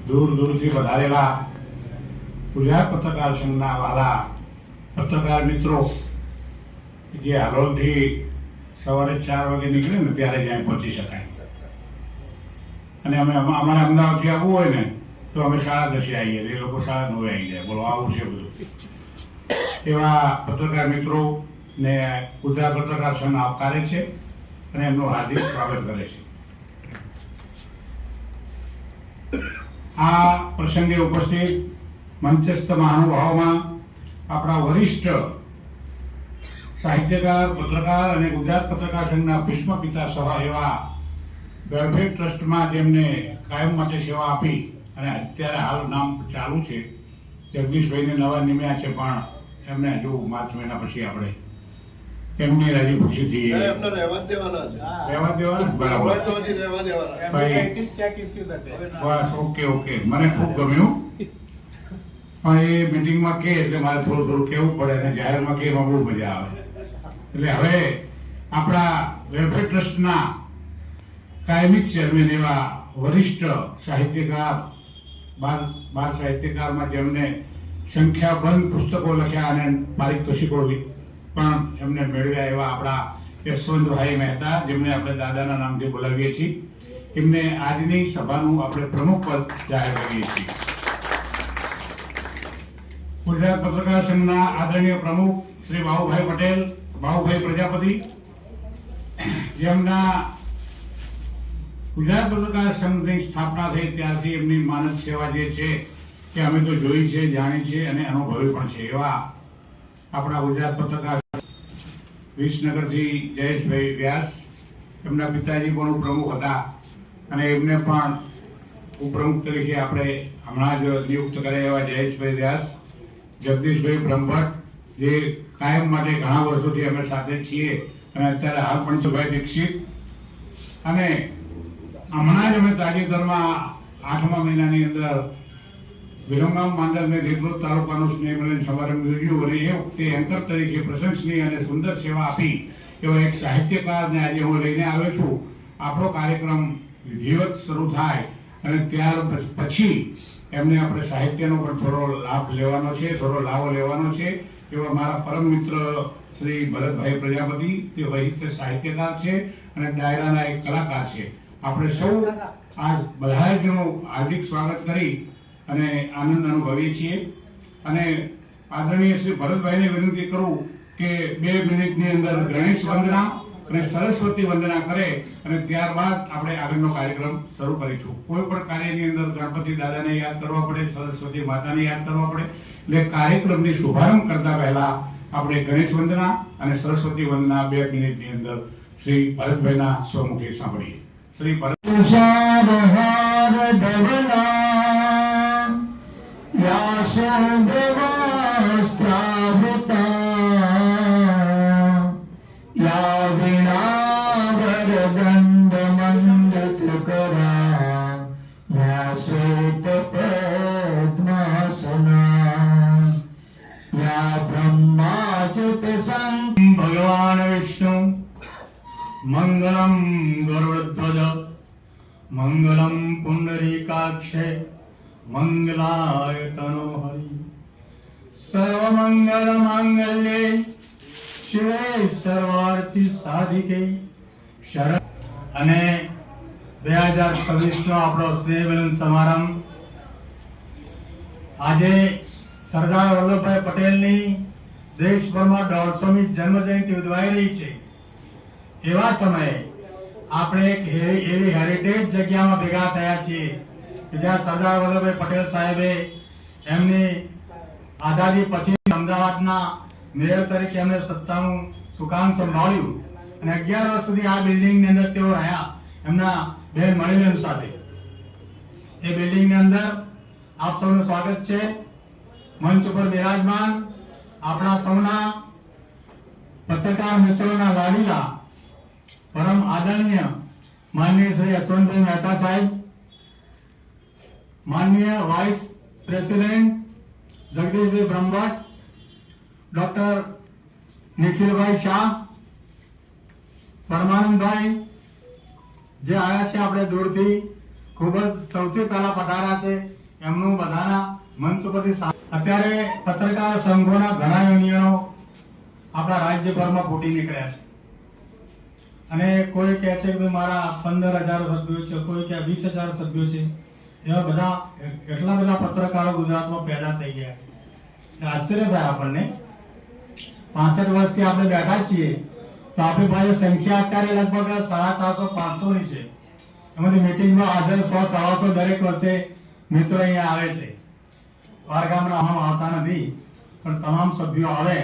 દૂર દૂરથી વધારેલા ગુજરાત પત્રકાર સંઘના વાલા પત્રકાર મિત્રો જે હાલોલથી સવારે 4 વાગે નીકળે ને ત્યારે જ્યાં પહોંચી શકાય, અને અમારે અમદાવાદથી આવવું હોય ને તો અમે 10:30 આવીએ, એ લોકો 9:30 આવી જાય. બોલો, આવું છે બધું. એવા પત્રકાર મિત્રો ને ગુજરાત પત્રકાર સંઘ આવકારે છે અને એમનું હાર્દિક સ્વાગત કરે છે. આ પ્રસંગે ઉપસ્થિત મંચસ્થ મહાનુભાવોમાં આપણા વરિષ્ઠ સાહિત્યકાર, પત્રકાર અને ગુજરાત પત્રકાર સંઘના ભીષ્મ પિતા સભા એવા વેલફેર ટ્રસ્ટમાં જેમને કાયમ માટે સેવા આપી અને અત્યારે હાલ નામ ચાલુ છે, જગદીશભાઈને નવા નિમ્યા છે, પણ એમને હજુ માર્ચ મહિના પછી આપણે એમની રાજી ખુશીથી રહેવા દેવાના. બરાબર, બસ, ઓકે. મને ખૂબ ગમ્યું, પણ એ મિટિંગમાં કે એટલે મારે થોડું કહેવું પડે અને જાહેરમાં કે બહુ મજા આવે. એટલે હવે આપણા વેલફેર ટ્રસ્ટના કાયમી ચેરમેન એવા વરિષ્ઠ સાહિત્યકાર, બાળ સાહિત્યકારમાં જેમને સંખ્યાબંધ પુસ્તકો લખ્યા અને પારિતોષિકો પણ એમને મેળવ્યા એવા આપણા યશવંતભાઈ મહેતા, જેમને આપણે દાદાના નામથી બોલાવીએ છીએ, એમને આજની સભાનું આપણે પ્રમુખ પદ જાહેર કરીએ છીએ. ગુજરાત પત્રકાર સંઘના આદરણીય પ્રમુખ શ્રી બાબુભાઈ પટેલ, બાબુભાઈ પ્રજાપતિ, જેમના ગુજરાત પત્રકાર સંઘની સ્થાપના થઈ ત્યારથી એમની માનદ સેવા જે છે કે અમે તો જોઈ છે, જાણી છે અને અનુભવી પણ છે, એવા આપણા ગુજરાત પત્રકાર વિસનગરથી જયેશભાઈ વ્યાસ, એમના પિતાજી પણ ઉપપ્રમુખ હતા અને એમને પણ ઉપપ્રમુખ તરીકે આપણે હમણાં જ નિયુક્ત કર્યા એવા જયેશભાઈ વ્યાસ, જગદીશભાઈ બ્રહ્મભટ્ટ, જે કાયમ માટે ઘણા વર્ષોથી અમે સાથે છીએ અને અત્યારે હાલ પણ ભાઈ દીક્ષિત, અને હમણાં જ અમે તાજેતરમાં 8મા મહિનાની અંદર વિરમગામ માંડલને દેવલોક તાલુકાનું સ્નેહ મિલન સમારંભ યોજ્યું અને એ વખતે એન્કર તરીકે પ્રશંસનીય અને સુંદર સેવા આપી એવા એક સાહિત્યકારને આજે હું લઈને આવ્યો છું. આપણો કાર્યક્રમ વિધિવત શરૂ થાય અને ત્યાર પછી એમને આપણે સાહિત્યનો પણ થોડો લાભ લેવાનો છે, થોડો લાવો લેવાનો છે. એવા મારા પરમ મિત્ર શ્રી ભરતભાઈ પ્રજાપતિ, તે વરિષ્ઠ સાહિત્યકાર છે અને ડાયરાના એક કલાકાર છે. આપણે સૌ આ બધા જનું હાર્દિક સ્વાગત કરી અને આનંદ અનુભવીએ છીએ. અને આદરણીય શ્રી ભરતભાઈને વિનંતી કરું કે 2 મિનિટની અંદર ગણેશ વંદના અને સરસ્વતી વંદના કરે અને ત્યારબાદ આપણે આગળનો કાર્યક્રમ શરૂ કરીશું. કોઈ પણ કાર્યની અંદર ગણપતિ દાદાને યાદ કરવા પડે, સરસ્વતી માતાને યાદ કરવા પડે, એટલે કાર્યક્રમની શુભારંભ કરતા પહેલા આપણે ગણેશ વંદના અને સરસ્વતી વંદના 2 મિનિટની અંદર શ્રી ભરતભાઈના સ્વમુખે સાંભળીએ. શ્રી ભરત ભગવાન વિષ્ણુ મંગલમ ગરુડધ્વજ મંગલમ પુંડરીકાક્ષે મંગલાય તનોહરિ સર્વમંગલ માંગલ્યે શિવે સર્વાર્થ સાધિકે શરણ. અને 2026 નો આપણો સ્નેહ મિલન સમારંભ આજે સરદાર વલ્લભભાઈ પટેલની દેશભરમાં 150મી જન્મ જયંતિ ઉજવાઈ રહી છે. એવા સમયે આપણે એક એવી હેરિટેજ જગ્યામાં ભેગા થયા છીએ કે જ્યાં સરદાર વલ્લભભાઈ પટેલ સાહેબે એમની આઝાદી પછી અમદાવાદના મેયર તરીકે એમને સત્તાનું સુકાન સંભાળ્યું અને 11 વર્ષ સુધી આ બિલ્ડિંગની અંદર તેઓ રહ્યા એમના બહેન મણિબેન સાથે. એ બિલ્ડિંગની અંદર આપ સૌનું સ્વાગત છે. મંચ ઉપર બિરાજમાન આપણા સૌના પત્રકાર મિત્રોના લાડીલા પરમ આદરણીય માનનીય શ્રી યશવંતભાઈ મહેતા સાહેબ, માનનીય વાઇસ પ્રેસિડેન્ટ જગદીશભાઈ બ્રહ્મભટ્ટ, ડોક્ટર નિખિલભાઈ શાહ, પરમાનંદભાઈ જે આવ્યા છે આપણે દૂરથી, ખૂબ જ સૌથી પહેલા પધાર્યા છે એમનું બધાના મંચ ઉપરથી અત્યારે પત્રકાર સંઘોના ઘણા યુનિયનો આપણા રાજ્યભરમાં ફૂટી નીકળ્યા છે અને કોઈ કહે છે કે મારા 15,000 સભ્યો છે, કોઈ કે 20,000 સભ્યો છે. એવા બધા એટલા બધા પત્રકારો ગુજરાતમાં પેદા થઈ ગયા છે. આશ્ચર્ય થાય આપણને. 65 વર્ષથી આપણે બેઠા છીએ તો આપણી પાસે સંખ્યા અત્યારે લગભગ 450-500 ની છે. એમાંથી મીટિંગમાં હાજર 100-150 દરેક વર્ષે મિત્રો અહીંયા આવે છે. વારગામના આવતા નથી, પણ તમામ સભ્યો આવે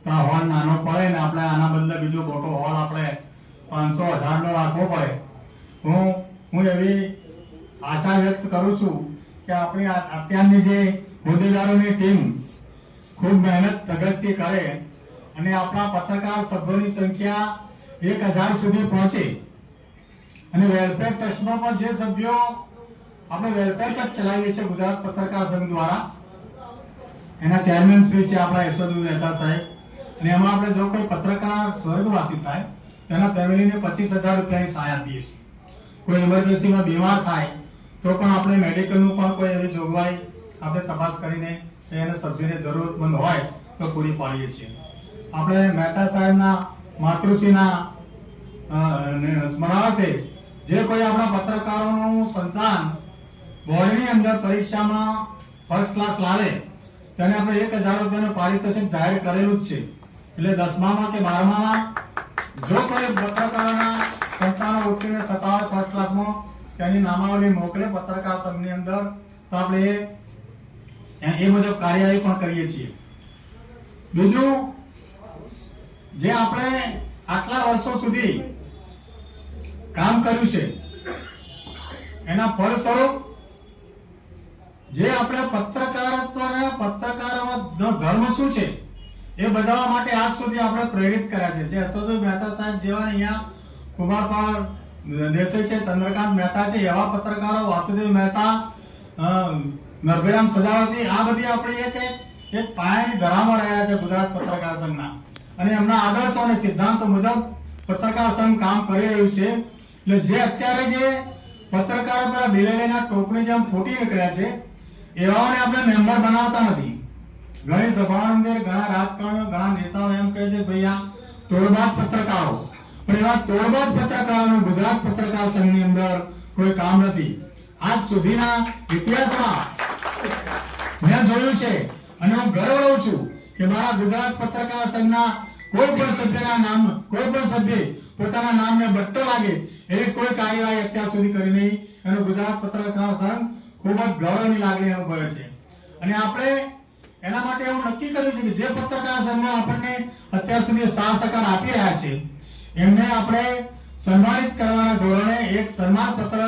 તો આ હોલ નાનો પડે ને આપણે આના બદલે બીજો મોટો હોલ આપણે 500-1000 નો રાખવો પડે. હું એવી આશા વ્યક્ત કરું છું કે આપણી અત્યારની જે હોદ્દેદારોની ટીમ ખૂબ મહેનત ધગજથી કરે અને આપણા પત્રકાર સભ્યોની સંખ્યા 1000 સુધી પહોંચે અને વેલફેર ટ્રસ્ટમાં પણ જે સભ્યો આપણે વેલફેર ટ્રસ્ટ ચલાવીએ છીએ ગુજરાત પત્રકાર સંઘ દ્વારા, એના ચેરમેન શ્રી છે આપણા યશવંતભાઈ મહેતા સાહેબ, અને એમાં આપણે જો કોઈ પત્રકાર સ્વર્ગવાસી થાય તેના ફેમિલીને 25,000 રૂપિયાની સહાય આપીએ છીએ. કોઈ ઇમરજન્સીમાં બીમાર થાય તો પણ આપણે મેડિકલનું પણ કોઈ એવી જોગવાઈ આપણે તપાસ કરીને એને સભ્યને જરૂરતમંદ હોય તો પૂરી પાડીએ છીએ. આપણે મહેતા સાહેબના માતૃશ્રીના સ્મરણાર્થે જે કોઈ આપણા પત્રકારોનું સંતાન બોર્ડની અંદર પરીક્ષામાં ફર્સ્ટ ક્લાસ લાવે તેને આપણે 1,000 રૂપિયાનું પારિતોષિક જાહેર કરેલું જ છે. એટલે 10મામાં કે 12મામાં જો કોઈ પત્રકારોના સંતાનો ઉત્તીર્ણ થતા હોય ફર્સ્ટ ક્લાસમાં તેની નામાવલી મોકલે પત્રકાર સંઘની અંદર તો આપણે એ મુજબ કાર્યવાહી પણ કરીએ છીએ. બીજું, જે આપણે આટલા વર્ષો સુધી કામ કર્યું છે એના ફળસ્વરૂપ જે આપણે પત્રકારોનો ધર્મ શું છે એ બતાવવા માટે આજ સુધી આપણે પ્રેરિત કર્યા છે. જે યશવંતભાઈ મહેતા સાહેબ જેવા અહીંયા કુમારપાળ દેસાઈ છે, ચંદ્રકાંત મહેતા છે, એવા પત્રકારો, વાસુદેવ મહેતા, નરભેરામ સદાવર્તી, આ બધી આપણી એક પાયાની ધરામાં રહ્યા છે ગુજરાત પત્રકાર સંઘના, અને એમના આદર્શો અને સિદ્ધાંતો મુજબ પત્રકાર સંઘ કામ કરી રહ્યું છે. એટલે જે અત્યારે જે પત્રકારો પેલા બિલેલીના ટોપની જેમ ફૂટી નીકળ્યા છે એવાઓને આપણે મેમ્બર બનાવતા નથી. ઘણી સભાઓની અંદર ઘણા રાજકારણીઓ, ઘણા નેતાઓ એમ કહે છે ભાઈ આ તોડબાજ પત્રકારો, પણ એવા તોડબાજ પત્રકારોનું ગુજરાત પત્રકાર સંઘની અંદર કોઈ કામ નથી. આજ સુધીના ઇતિહાસમાં મેં જોયું છે અને હું ગર્વ લઉં છું કે મારા ગુજરાત પત્રકાર સંઘના કોઈ પણ સભ્યના નામ, કોઈ પણ સભ્ય પોતાના નામને બટ્ટો લાગે એવી કોઈ કાર્યવાહી અત્યાર સુધી કરી નહીં. એનો ગુજરાત પત્રકાર સંઘ ખૂબ જ ગૌરવની લાગણી અનુભવે છે. અને આપણે એના માટે એવું નક્કી કર્યું છે કે જે પત્રકાર સંઘો આપણને અત્યાર સુધી સાથ સહકાર આપી રહ્યા છે એમને આપણે સન્માનિત કરવાના ધોરણે એક સન્માન પત્ર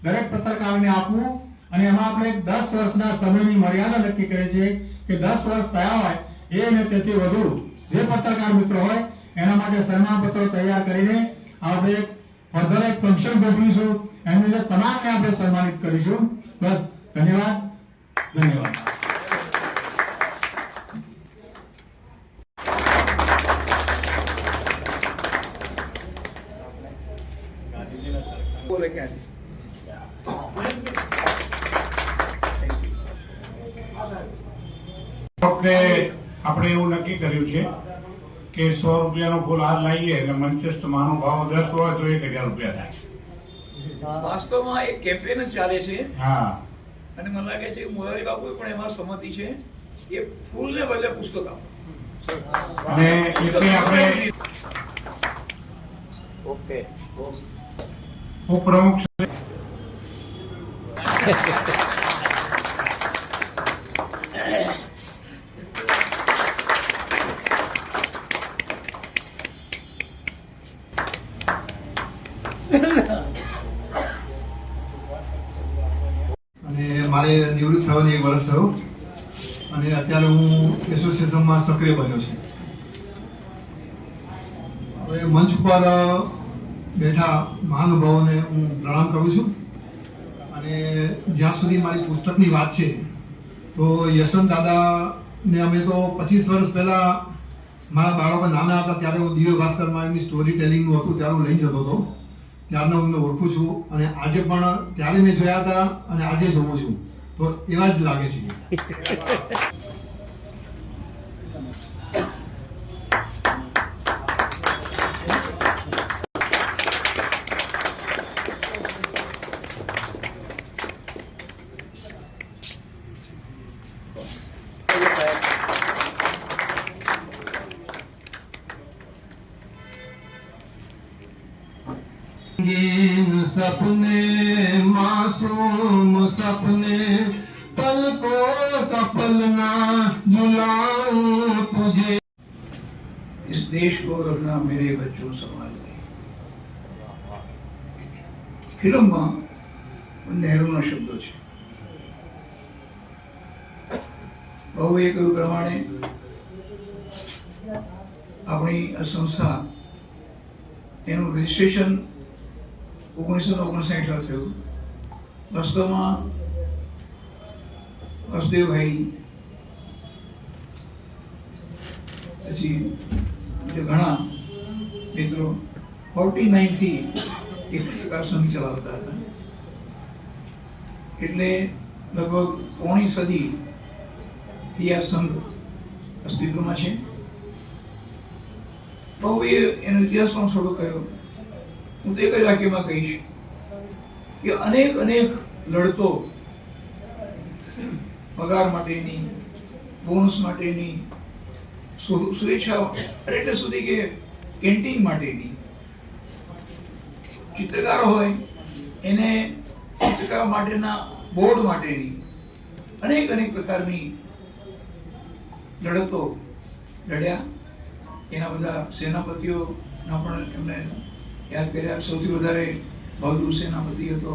દરેક પત્રકારને આપવું, અને એમાં આપણે 10 વર્ષના સમયની મર્યાદા નક્કી કરી છે કે 10 વર્ષ થયા હોય એ અને તેથી વધુ જે પત્રકાર મિત્રો હોય એના માટે સન્માન પત્રો તૈયાર કરીને આપણે એક ફર્ધર એક ફંક્શન ગોઠવીશું, એની અંદર તમામને આપણે સન્માનિત કરીશું. બસ, ધન્યવાદ. આપણે એવું નક્કી કર્યું છે કે 100 રૂપિયાનો ફૂલ હાથ લાવીએ એટલે મંચસ્થ મહાનુભાવો 10 હોય તો 1,000 રૂપિયા થાય. વાસ્તવમાં એક કેમ્પેન જ ચાલે છે. હા, અને મને લાગે છે મોરારી બાપુ પણ એમાં સંમતિ છે. એ ફૂલને બદલે પુસ્તક આપો. અને એટલે આપણે ઓકે ઉપપ્રમુખ અને મારે નિવૃત્ત થવાને 1 વર્ષ થયું અને અત્યારે હું એસોસિએશનમાં સક્રિય બન્યો છું. હવે મંચ પર બેઠા મહાનુભાવોને હું પ્રણામ કરું છું. અને જ્યાં સુધી મારી પુસ્તકની વાત છે તો યશવંત દાદાને અમે તો 25 વર્ષ પહેલા મારા બાળકો નાના હતા ત્યારે હું દિવ્ય ભાસ્કરમાં એમની સ્ટોરી ટેલિંગનું હતું ત્યારે હું લઈ જતો હતો. ત્યારનો હું ઓળખું છું અને આજે પણ ત્યારે મેં જોયા હતા અને આજે જોઉં છું. તો એવા જ લાગે છે. रंगीन सपने मासूम सपने पलकों का पलना झुलाऊं तुझे. इस देश को रखना मेरे बच्चों संभाल ले. ફિલ્મમાં નહેરુના શબ્દો છે. બહુએ કહ્યું પ્રમાણે આપણી આ સંસ્થા એનું રજીસ્ટ્રેશન 1959 થયું. વાસ્તવમાં વાસુદેવભાઈ પછી બીજા ઘણા મિત્રો 49 થી એક પ્રકાર સંઘ ચલાવતા હતા. એટલે લગભગ પોણી સદી થી આ સંઘ અસ્તિત્વમાં છે. બહુ એનો ઇતિહાસ પણ થોડો કહ્યો. હું તો એક જ વાક્યમાં કહીશ કે અનેક લડતો પગાર માટેની, બોનસ માટેની, શુભેચ્છા એટલે સુધી કે કેન્ટીન માટેની, ચિત્રકાર હોય એને ચિત્રકાર માટેના બોર્ડ માટેની અનેક પ્રકારની લડતો લડ્યા. એના બધા સેનાપતિઓના પણ એમને યાદ કર્યા. સૌથી વધારે બહાદુર સેનાપતિ હતો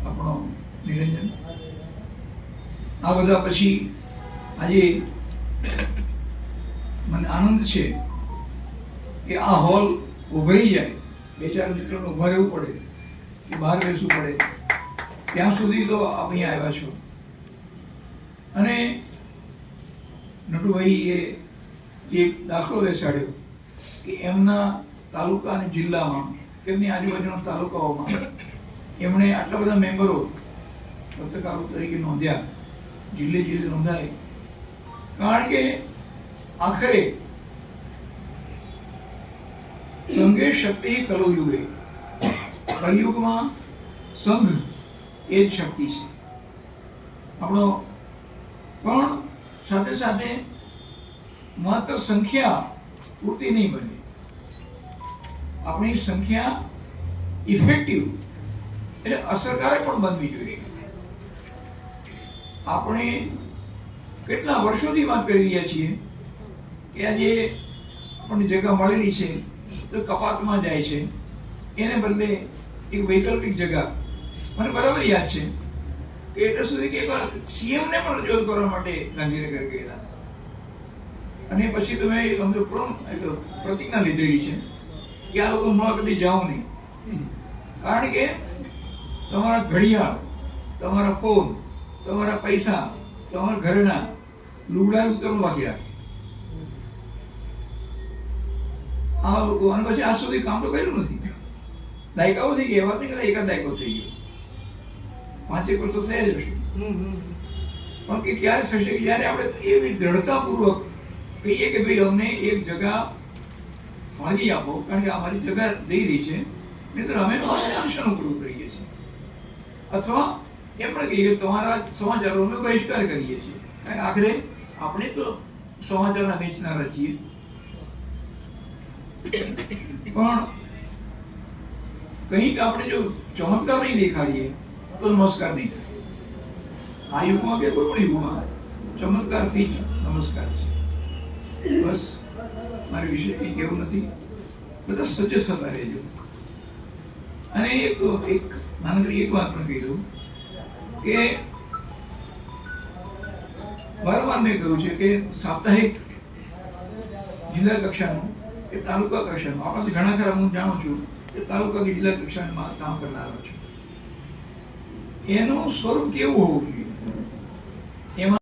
આપણો નિરંજન. આ બધા પછી આજે મને આનંદ છે કે આ હોલ ઉભરાઈ જાય, બે ચાર મિત્રોને ઉભા રહેવું પડે કે બહાર બેસવું પડે, ત્યાં સુધી તો આપ અહીંયા આવ્યા છો. અને નટુભાઈએ એક દાખલો બેસાડ્યો કે એમના તાલુકા અને જિલ્લામાં, એમની આજુબાજુના તાલુકાઓમાં એમણે આટલા બધા મેમ્બરો પત્રકારો તરીકે નોંધ્યા, જિલ્લે નોંધાય. કારણ કે આખરે સંઘે શક્તિ કલયુગે, કલયુગમાં સંઘ એ જ શક્તિ છે આપણો. પણ સાથે સાથે માત્ર સંખ્યા પૂરતી નહીં બને. આપણી સંખ્યા ઇફેક્ટિવ એટલે અસરકારક પણ બનવી જોઈએ. આપણે કેટલા વર્ષોથી વાત કરી રહ્યા છીએ કે આજે આપણને જગ્યા મળેલી છે તો કપાતમાં જાય છે. એને બદલે એક વૈકલ્પિક જગ્યા, મને બરાબર યાદ છે કે એટલે સુધી કે એકવાર સીએમને પણ રજૂઆત કરવા માટે ગાંધીનગર ગયેલા. અને પછી તમે પ્રતિજ્ઞા લીધેલી છે કે આ લોકો મુલાકાતી જાઓ નહીં. કારણ કે તમારા ઘડિયાળ, તમારા ફોન, તમારા પૈસા, તમારા ઘરના લુગડા ઉતરવું બાકી રાખે આ લોકો. અને પછી આજ સુધી કામ તો કર્યું નથી. દાયકાઓ થઈ ગયા, વાત નહીં કદાચ એકાદ દાયકો થઈ ગયો, 5 વર્ષ થયા જ હશે. પણ કે ક્યારે થશે કે જયારે આપણે એવી દ્રઢતાપૂર્વક કહીએ કે ભાઈ અમને એક જગ્યા માગી આપો, કારણ કે અમારી જગ્યા દઈ રહી છે, મિત્ર અમે આંશનું પૂરું કરીએ છીએ. અથવા એમ પણ કહીએ કે તમારા સમાચારોનો બહિષ્કાર કરીએ છીએ, કારણ કે આખરે આપણે તો સમાચારના વેચનારા છીએ. પણ કંઈક આપણે જો ચમત્કાર નહીં દેખાડીએ તો નમસ્કાર નહીં થાય. આ યુગમાં કે કોઈ પણ યુગમાં ચમત્કારથી જ નમસ્કાર છે. બસ મારે વિશે કંઈ કહેવું નથી. બધા સજ્જ થતા રહેજો. અને એક નાનકડી એક વાત પણ કહી દઉં કે વારંવાર મેં કહ્યું છે કે સાપ્તાહિક જિલ્લા કક્ષાનું કે તાલુકા કક્ષાનું, આપણાથી ઘણા ખરા હું જાણું છું કે તાલુકા કે જિલ્લા કક્ષામાં કામ કરનારો છું, એનું સ્વરૂપ કેવું હોવું જોઈએ એમાં